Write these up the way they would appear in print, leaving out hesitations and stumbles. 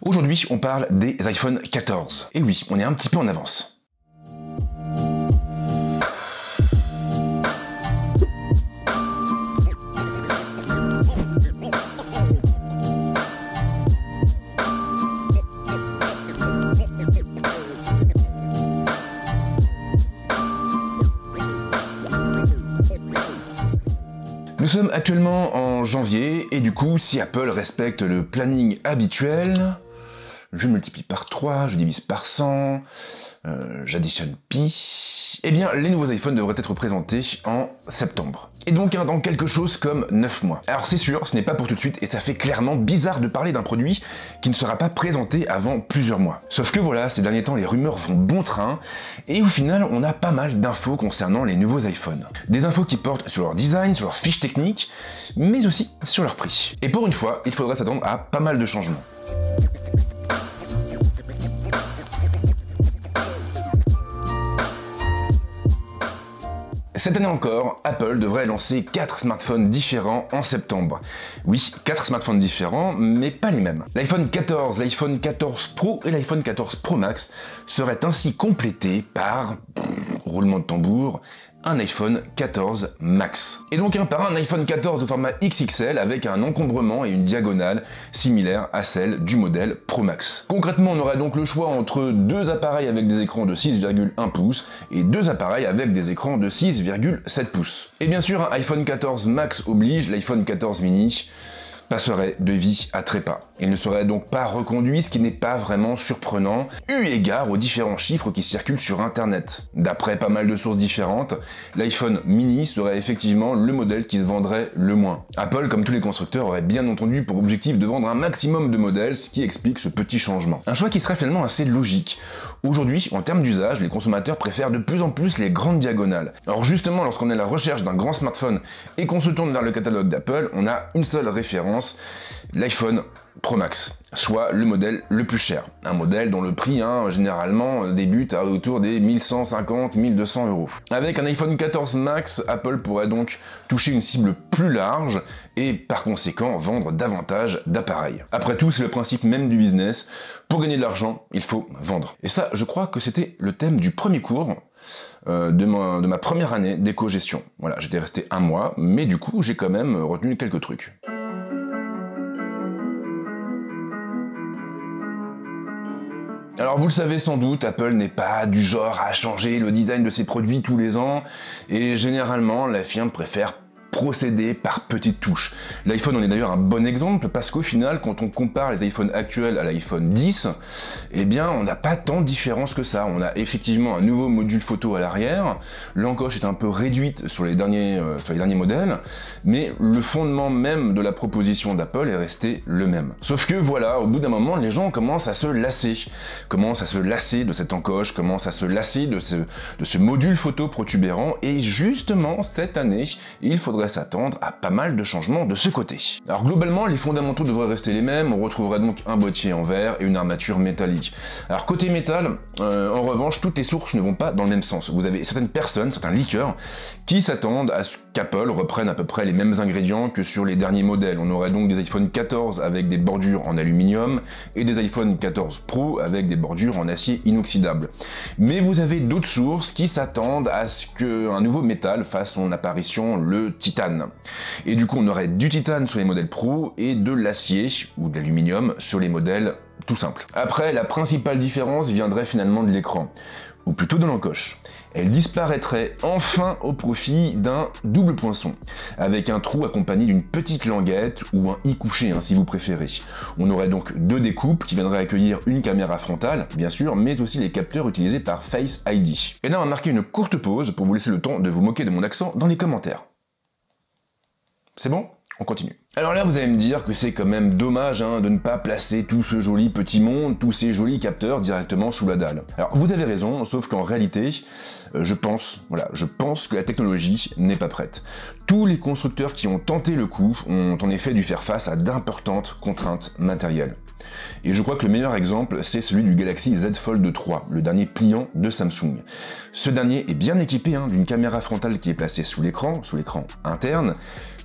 Aujourd'hui, on parle des iPhone 14. Et oui, on est un petit peu en avance. Nous sommes actuellement en janvier et du coup, si Apple respecte le planning habituel, je multiplie par 3, je divise par 100, j'additionne pi, eh bien les nouveaux iPhones devraient être présentés en septembre. Et donc dans quelque chose comme 9 mois. Alors c'est sûr, ce n'est pas pour tout de suite et ça fait clairement bizarre de parler d'un produit qui ne sera pas présenté avant plusieurs mois. Sauf que voilà, ces derniers temps les rumeurs vont bon train et au final on a pas mal d'infos concernant les nouveaux iPhones. Des infos qui portent sur leur design, sur leur fiche technique, mais aussi sur leur prix. Et pour une fois, il faudrait s'attendre à pas mal de changements. Cette année encore, Apple devrait lancer 4 smartphones différents en septembre. Oui, 4 smartphones différents, mais pas les mêmes. L'iPhone 14, l'iPhone 14 Pro et l'iPhone 14 Pro Max seraient ainsi complétés par, roulement de tambour, un iPhone 14 Max. Et donc par un iPhone 14 au format XXL avec un encombrement et une diagonale similaire à celle du modèle Pro Max. Concrètement, on aurait donc le choix entre deux appareils avec des écrans de 6,1 pouces et deux appareils avec des écrans de 6,7 pouces. Et bien sûr, un iPhone 14 Max oblige, l'iPhone 14 mini passerait de vie à trépas. Il ne serait donc pas reconduit, ce qui n'est pas vraiment surprenant, eu égard aux différents chiffres qui circulent sur internet. D'après pas mal de sources différentes, l'iPhone mini serait effectivement le modèle qui se vendrait le moins. Apple, comme tous les constructeurs, aurait bien entendu pour objectif de vendre un maximum de modèles, ce qui explique ce petit changement. Un choix qui serait finalement assez logique. Aujourd'hui, en termes d'usage, les consommateurs préfèrent de plus en plus les grandes diagonales. Alors justement, lorsqu'on est à la recherche d'un grand smartphone et qu'on se tourne vers le catalogue d'Apple, on a une seule référence, l'iPhone Pro Max, soit le modèle le plus cher. Un modèle dont le prix généralement débute à autour des 1150-1200 euros. Avec un iPhone 14 Max, Apple pourrait donc toucher une cible plus large et par conséquent vendre davantage d'appareils. Après tout, c'est le principe même du business. Pour gagner de l'argent, il faut vendre. Et ça, je crois que c'était le thème du premier cours de ma première année d'éco-gestion. Voilà, j'étais resté un mois, mais du coup, j'ai quand même retenu quelques trucs. Alors vous le savez sans doute, Apple n'est pas du genre à changer le design de ses produits tous les ans, et généralement la firme préfère procéder par petites touches. L'iPhone en est d'ailleurs un bon exemple parce qu'au final, quand on compare les iPhones actuels à l'iPhone 10, eh bien on n'a pas tant de différence que ça. On a effectivement un nouveau module photo à l'arrière, l'encoche est un peu réduite sur les derniers modèles, mais le fondement même de la proposition d'Apple est resté le même. Sauf que voilà, au bout d'un moment, les gens commencent à se lasser de cette encoche, commencent à se lasser de ce module photo protubérant, et justement cette année, il faudrait s'attendre à pas mal de changements de ce côté. Alors globalement, les fondamentaux devraient rester les mêmes, on retrouverait donc un boîtier en verre et une armature métallique. Alors côté métal, en revanche, toutes les sources ne vont pas dans le même sens. Vous avez certaines personnes, certains leakers, qui s'attendent à ce qu'Apple reprenne à peu près les mêmes ingrédients que sur les derniers modèles. On aurait donc des iPhone 14 avec des bordures en aluminium et des iPhone 14 Pro avec des bordures en acier inoxydable. Mais vous avez d'autres sources qui s'attendent à ce qu'un nouveau métal fasse son apparition, le titane. Et du coup, on aurait du titane sur les modèles Pro et de l'acier ou de l'aluminium sur les modèles tout simples. Après, la principale différence viendrait finalement de l'écran, ou plutôt de l'encoche. Elle disparaîtrait enfin au profit d'un double poinçon, avec un trou accompagné d'une petite languette ou un i couché si vous préférez. On aurait donc deux découpes qui viendraient accueillir une caméra frontale, bien sûr, mais aussi les capteurs utilisés par Face ID. Et là, on va marquer une courte pause pour vous laisser le temps de vous moquer de mon accent dans les commentaires. C'est bon ? On continue. Alors là, vous allez me dire que c'est quand même dommage de ne pas placer tout ce joli petit monde, tous ces jolis capteurs directement sous la dalle. Alors vous avez raison, sauf qu'en réalité, je pense que la technologie n'est pas prête. Tous les constructeurs qui ont tenté le coup ont en effet dû faire face à d'importantes contraintes matérielles. Et je crois que le meilleur exemple, c'est celui du Galaxy Z Fold 3, le dernier pliant de Samsung. Ce dernier est bien équipé d'une caméra frontale qui est placée sous l'écran interne,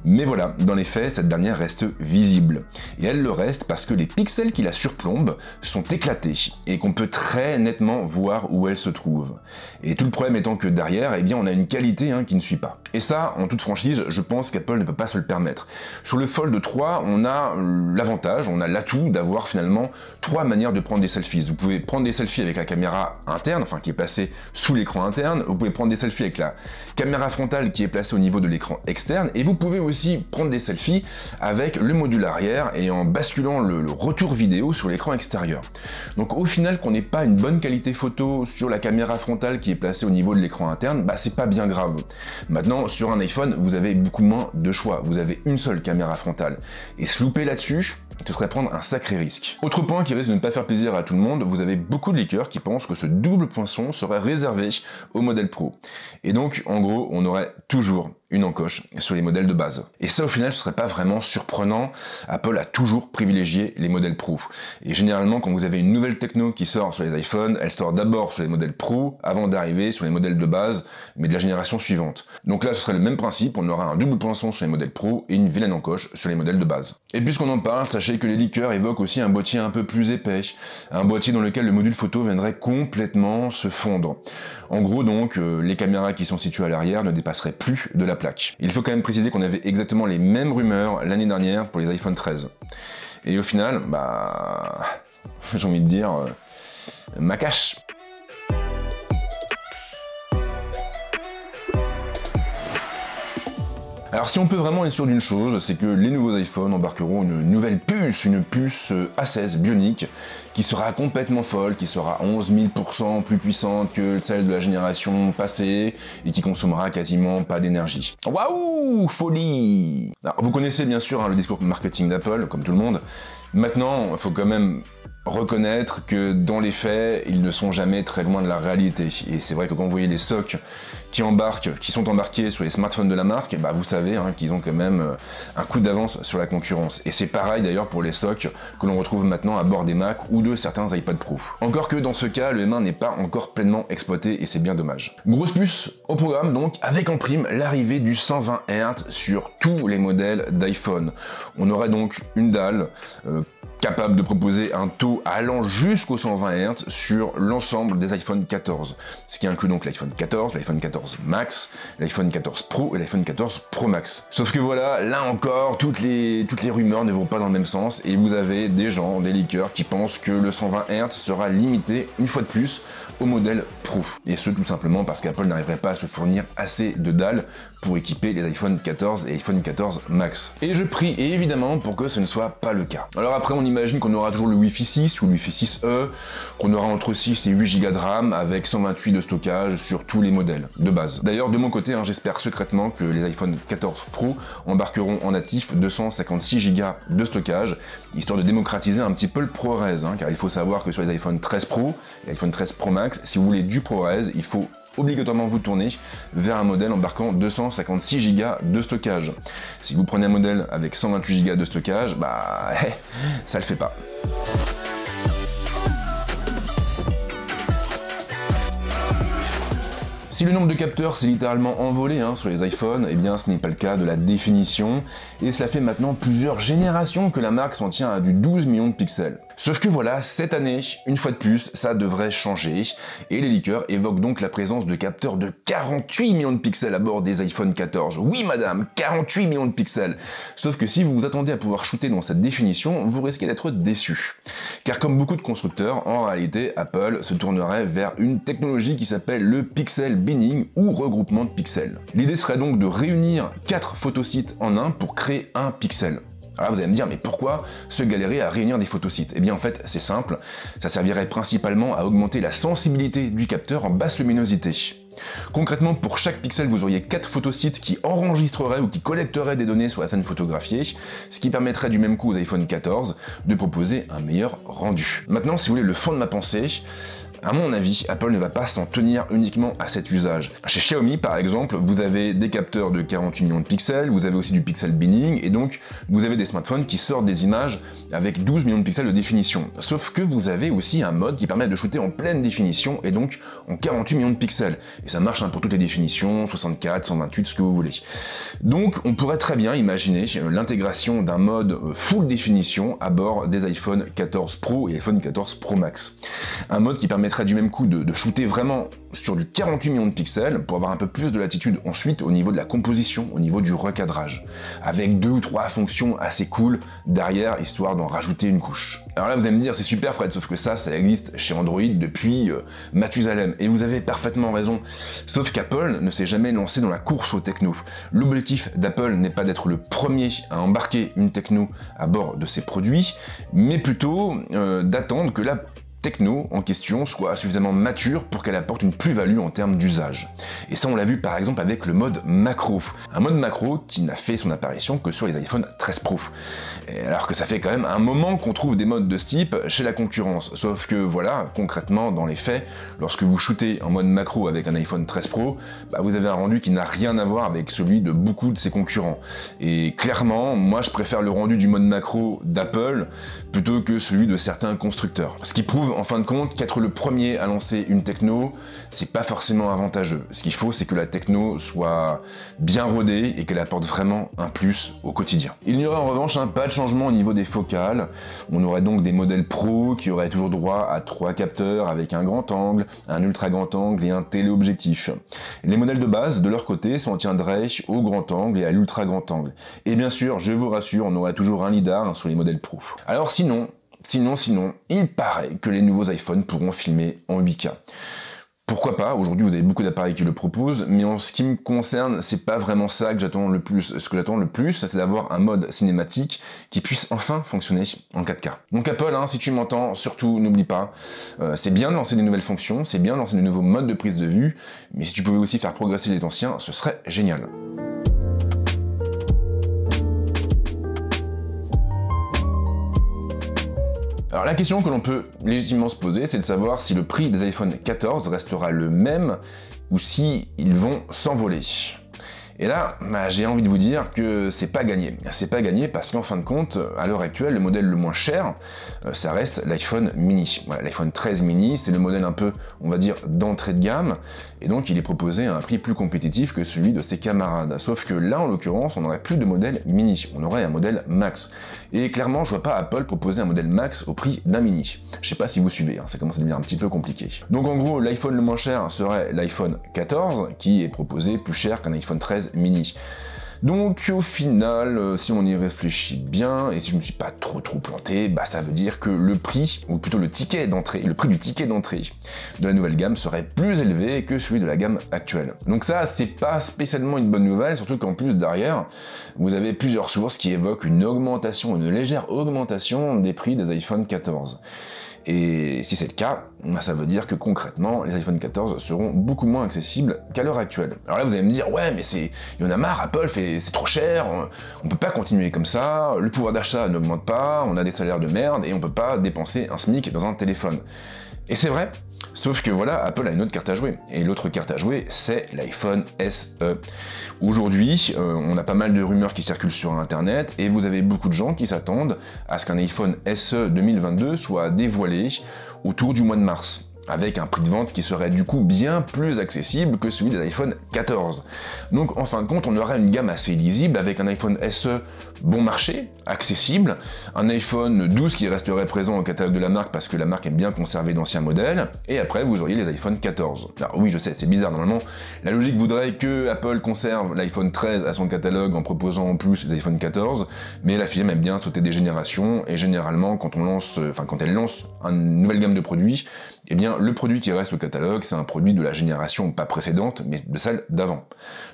Mais voilà, dans les faits, cette dernière reste visible. Et elle le reste parce que les pixels qui la surplombent sont éclatés et qu'on peut très nettement voir où elle se trouve. Et tout le problème étant que derrière, eh bien, on a une qualité qui ne suit pas. Et ça, en toute franchise, je pense qu'Apple ne peut pas se le permettre. Sur le Fold 3, on a l'avantage, on a l'atout d'avoir finalement 3 manières de prendre des selfies. Vous pouvez prendre des selfies avec la caméra interne, enfin qui est placée sous l'écran interne, vous pouvez prendre des selfies avec la caméra frontale qui est placée au niveau de l'écran externe, et vous pouvez aussi prendre des selfies avec le module arrière et en basculant le retour vidéo sur l'écran extérieur. Donc au final, qu'on n'ait pas une bonne qualité photo sur la caméra frontale qui est placée au niveau de l'écran interne, bah c'est pas bien grave. Maintenant, sur un iPhone, vous avez beaucoup moins de choix, vous avez une seule caméra frontale, et se louper là-dessus, ce serait prendre un sacré risque. Autre point qui risque de ne pas faire plaisir à tout le monde, vous avez beaucoup de leakers qui pensent que ce double poinçon serait réservé au modèle Pro. Et donc, en gros, on aurait toujours une encoche sur les modèles de base. Et ça, au final, ce serait pas vraiment surprenant. Apple a toujours privilégié les modèles Pro. Et généralement, quand vous avez une nouvelle techno qui sort sur les iPhones, elle sort d'abord sur les modèles Pro, avant d'arriver sur les modèles de base, mais de la génération suivante. Donc là, ce serait le même principe, on aura un double poinçon sur les modèles Pro et une vilaine encoche sur les modèles de base. Et puisqu'on en parle, sachez que les leakers évoquent aussi un boîtier un peu plus épais, un boîtier dans lequel le module photo viendrait complètement se fondre. En gros donc, les caméras qui sont situées à l'arrière ne dépasseraient plus de la plaque. Il faut quand même préciser qu'on avait exactement les mêmes rumeurs l'année dernière pour les iPhone 13. Et au final, bah, j'ai envie de dire, ma cache. Alors si on peut vraiment être sûr d'une chose, c'est que les nouveaux iPhones embarqueront une nouvelle puce, une puce A16 bionique, qui sera complètement folle, qui sera 11 000% plus puissante que celle de la génération passée, et qui consommera quasiment pas d'énergie. Waouh, folie! Alors, vous connaissez bien sûr le discours marketing d'Apple, comme tout le monde. Maintenant, il faut quand même reconnaître que dans les faits, ils ne sont jamais très loin de la réalité. Et c'est vrai que quand vous voyez les SoC qui sont embarqués sur les smartphones de la marque, bah vous savez qu'ils ont quand même un coup d'avance sur la concurrence. Et c'est pareil d'ailleurs pour les SoC que l'on retrouve maintenant à bord des Mac ou de certains iPad Pro. Encore que dans ce cas, le M1 n'est pas encore pleinement exploité et c'est bien dommage. Grosse puce au programme donc, avec en prime l'arrivée du 120 Hz sur tous les modèles d'iPhone. On aurait donc une dalle capable de proposer un taux allant jusqu'au 120 Hz sur l'ensemble des iPhone 14. Ce qui inclut donc l'iPhone 14, l'iPhone 14 Max, l'iPhone 14 Pro et l'iPhone 14 Pro Max. Sauf que voilà, là encore, toutes les rumeurs ne vont pas dans le même sens et vous avez des gens, des leakers qui pensent que le 120 Hz sera limité une fois de plus au modèle Pro. Et ce tout simplement parce qu'Apple n'arriverait pas à se fournir assez de dalles pour équiper les iPhone 14 et iPhone 14 Max. Et je prie évidemment pour que ce ne soit pas le cas. Alors après on imagine qu'on aura toujours le Wi-Fi 6 ou le Wi-Fi 6E, qu'on aura entre 6 et 8 Go de RAM avec 128 de stockage sur tous les modèles de base. D'ailleurs de mon côté, j'espère secrètement que les iPhone 14 Pro embarqueront en natif 256 Go de stockage, histoire de démocratiser un petit peu le ProRes, car il faut savoir que sur les iPhone 13 Pro et iPhone 13 Pro Max, si vous voulez du ProRes, il faut obligatoirement vous tourner vers un modèle embarquant 256 Go de stockage. Si vous prenez un modèle avec 128 Go de stockage, bah ça le fait pas. Si le nombre de capteurs s'est littéralement envolé sur les iPhones, eh bien ce n'est pas le cas de la définition, et cela fait maintenant plusieurs générations que la marque s'en tient à du 12 millions de pixels. Sauf que voilà, cette année, une fois de plus, ça devrait changer, et les leakers évoquent donc la présence de capteurs de 48 millions de pixels à bord des iPhone 14. Oui madame, 48 millions de pixels. Sauf que si vous vous attendez à pouvoir shooter dans cette définition, vous risquez d'être déçu. Car comme beaucoup de constructeurs, en réalité, Apple se tournerait vers une technologie qui s'appelle le pixel binning ou regroupement de pixels. L'idée serait donc de réunir 4 photosites en un pour créer un pixel. Alors vous allez me dire, mais pourquoi se galérer à réunir des photosites? Eh bien en fait, c'est simple, ça servirait principalement à augmenter la sensibilité du capteur en basse luminosité. Concrètement, pour chaque pixel, vous auriez 4 photosites qui enregistreraient ou qui collecteraient des données sur la scène photographiée, ce qui permettrait du même coup aux iPhone 14 de proposer un meilleur rendu. Maintenant, si vous voulez le fond de ma pensée, À mon avis, Apple ne va pas s'en tenir uniquement à cet usage. Chez Xiaomi, par exemple, vous avez des capteurs de 48 millions de pixels, vous avez aussi du pixel binning, et donc vous avez des smartphones qui sortent des images avec 12 millions de pixels de définition. Sauf que vous avez aussi un mode qui permet de shooter en pleine définition, et donc en 48 millions de pixels. Et ça marche pour toutes les définitions, 64, 128, ce que vous voulez. Donc on pourrait très bien imaginer l'intégration d'un mode full définition à bord des iPhone 14 Pro et iPhone 14 Pro Max. Un mode qui permettrait du même coup de shooter vraiment sur du 48 millions de pixels pour avoir un peu plus de latitude ensuite au niveau de la composition, au niveau du recadrage, avec 2 ou 3 fonctions assez cool derrière, histoire d'en rajouter une couche. Alors là vous allez me dire c'est super Fred, sauf que ça existe chez Android depuis Mathusalem, et vous avez parfaitement raison, sauf qu'Apple ne s'est jamais lancé dans la course aux techno. L'objectif d'Apple n'est pas d'être le premier à embarquer une techno à bord de ses produits, mais plutôt d'attendre que la techno en question soit suffisamment mature pour qu'elle apporte une plus-value en termes d'usage. Et ça on l'a vu par exemple avec le mode macro. Un mode macro qui n'a fait son apparition que sur les iPhone 13 Pro. Et alors que ça fait quand même un moment qu'on trouve des modes de ce type chez la concurrence. Sauf que voilà, concrètement dans les faits, lorsque vous shootez en mode macro avec un iPhone 13 Pro, vous avez un rendu qui n'a rien à voir avec celui de beaucoup de ses concurrents. Et clairement, moi je préfère le rendu du mode macro d'Apple plutôt que celui de certains constructeurs. Ce qui prouve en fin de compte qu'être le premier à lancer une techno, c'est pas forcément avantageux. Ce qu'il faut, c'est que la techno soit bien rodée et qu'elle apporte vraiment un plus au quotidien. Il n'y aura en revanche pas de changement au niveau des focales. On aurait donc des modèles pro qui auraient toujours droit à 3 capteurs avec un grand angle, un ultra grand angle et un téléobjectif. Les modèles de base, de leur côté, s'en tiendraient au grand angle et à l'ultra grand angle. Et bien sûr, je vous rassure, on aura toujours un lidar sur les modèles pro. Alors sinon, il paraît que les nouveaux iPhones pourront filmer en 8K. Pourquoi pas, aujourd'hui vous avez beaucoup d'appareils qui le proposent, mais en ce qui me concerne, c'est pas vraiment ça que j'attends le plus. Ce que j'attends le plus, c'est d'avoir un mode cinématique qui puisse enfin fonctionner en 4K. Donc Apple, si tu m'entends, surtout n'oublie pas, c'est bien de lancer des nouvelles fonctions, c'est bien de lancer de nouveaux modes de prise de vue, mais si tu pouvais aussi faire progresser les anciens, ce serait génial. Alors la question que l'on peut légitimement se poser, c'est de savoir si le prix des iPhone 14 restera le même ou si ils vont s'envoler. Et là, j'ai envie de vous dire que c'est pas gagné. C'est pas gagné parce qu'en fin de compte, à l'heure actuelle, le modèle le moins cher, ça reste l'iPhone mini. Voilà, l'iPhone 13 mini, c'est le modèle un peu, on va dire, d'entrée de gamme, et donc il est proposé à un prix plus compétitif que celui de ses camarades. Sauf que là, en l'occurrence, on n'aurait plus de modèle mini, on aurait un modèle max. Et clairement, je vois pas Apple proposer un modèle max au prix d'un mini. Je sais pas si vous suivez, ça commence à devenir un petit peu compliqué. Donc en gros, l'iPhone le moins cher serait l'iPhone 14, qui est proposé plus cher qu'un iPhone 13 mini. Donc au final, si on y réfléchit bien, et si je me suis pas trop planté, ça veut dire que le prix, ou plutôt le ticket d'entrée, le prix du ticket d'entrée de la nouvelle gamme serait plus élevé que celui de la gamme actuelle. Donc ça, c'est pas spécialement une bonne nouvelle, surtout qu'en plus derrière, vous avez plusieurs sources qui évoquent une légère augmentation des prix des iPhone 14. Et si c'est le cas, ça veut dire que concrètement, les iPhone 14 seront beaucoup moins accessibles qu'à l'heure actuelle. Alors là, vous allez me dire, ouais, mais il y en a marre, Apple, c'est trop cher, on peut pas continuer comme ça, le pouvoir d'achat n'augmente pas, on a des salaires de merde, et on peut pas dépenser un SMIC dans un téléphone. Et c'est vrai, sauf que voilà, Apple a une autre carte à jouer. Et l'autre carte à jouer, c'est l'iPhone SE. Aujourd'hui, on a pas mal de rumeurs qui circulent sur Internet, et vous avez beaucoup de gens qui s'attendent à ce qu'un iPhone SE 2022 soit dévoilé autour du mois de mars, avec un prix de vente qui serait du coup bien plus accessible que celui des iPhone 14. Donc en fin de compte, on aurait une gamme assez lisible avec un iPhone SE bon marché, accessible, un iPhone 12 qui resterait présent au catalogue de la marque parce que la marque aime bien conserver d'anciens modèles, et après vous auriez les iPhone 14. Alors oui, je sais, c'est bizarre, normalement, la logique voudrait que Apple conserve l'iPhone 13 à son catalogue en proposant en plus les iPhone 14, mais la firme aime bien sauter des générations, et généralement quand elle lance une nouvelle gamme de produits, eh bien le produit qui reste au catalogue, c'est un produit de la génération pas précédente, mais de celle d'avant.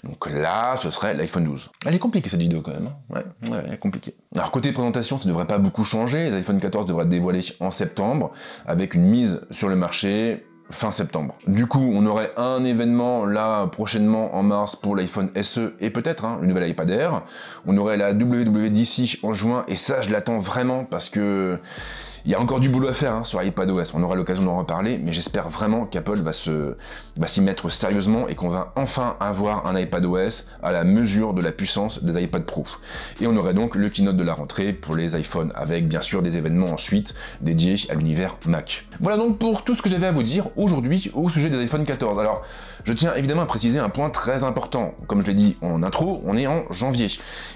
Donc là, ce serait l'iPhone 12. Elle est compliquée cette vidéo quand même, Ouais, elle est compliquée. Alors côté présentation, ça devrait pas beaucoup changer, les iPhone 14 devraient être dévoilés en septembre, avec une mise sur le marché fin septembre. Du coup, on aurait un événement là prochainement en mars pour l'iPhone SE et peut-être le nouvel iPad Air. On aurait la WWDC en juin, et ça je l'attends vraiment parce que Il y a encore du boulot à faire hein, sur iPadOS, on aura l'occasion d'en reparler, mais j'espère vraiment qu'Apple va s'y mettre sérieusement et qu'on va enfin avoir un iPadOS à la mesure de la puissance des iPad Pro. Et on aurait donc le keynote de la rentrée pour les iPhones, avec bien sûr des événements ensuite dédiés à l'univers Mac. Voilà donc pour tout ce que j'avais à vous dire aujourd'hui au sujet des iPhone 14. Alors, je tiens évidemment à préciser un point très important. Comme je l'ai dit en intro, on est en janvier.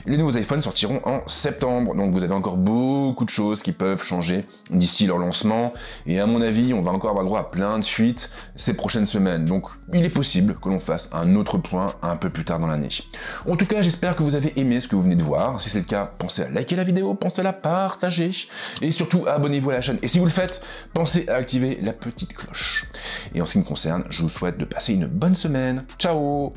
Les nouveaux iPhones sortiront en septembre, donc vous avez encore beaucoup de choses qui peuvent changer d'ici leur lancement, et à mon avis, on va encore avoir droit à plein de fuites ces prochaines semaines, donc il est possible que l'on fasse un autre point un peu plus tard dans l'année. En tout cas, j'espère que vous avez aimé ce que vous venez de voir. Si c'est le cas, pensez à liker la vidéo, pensez à la partager, et surtout abonnez-vous à la chaîne. Et si vous le faites, pensez à activer la petite cloche. Et en ce qui me concerne, je vous souhaite de passer une bonne semaine. Ciao!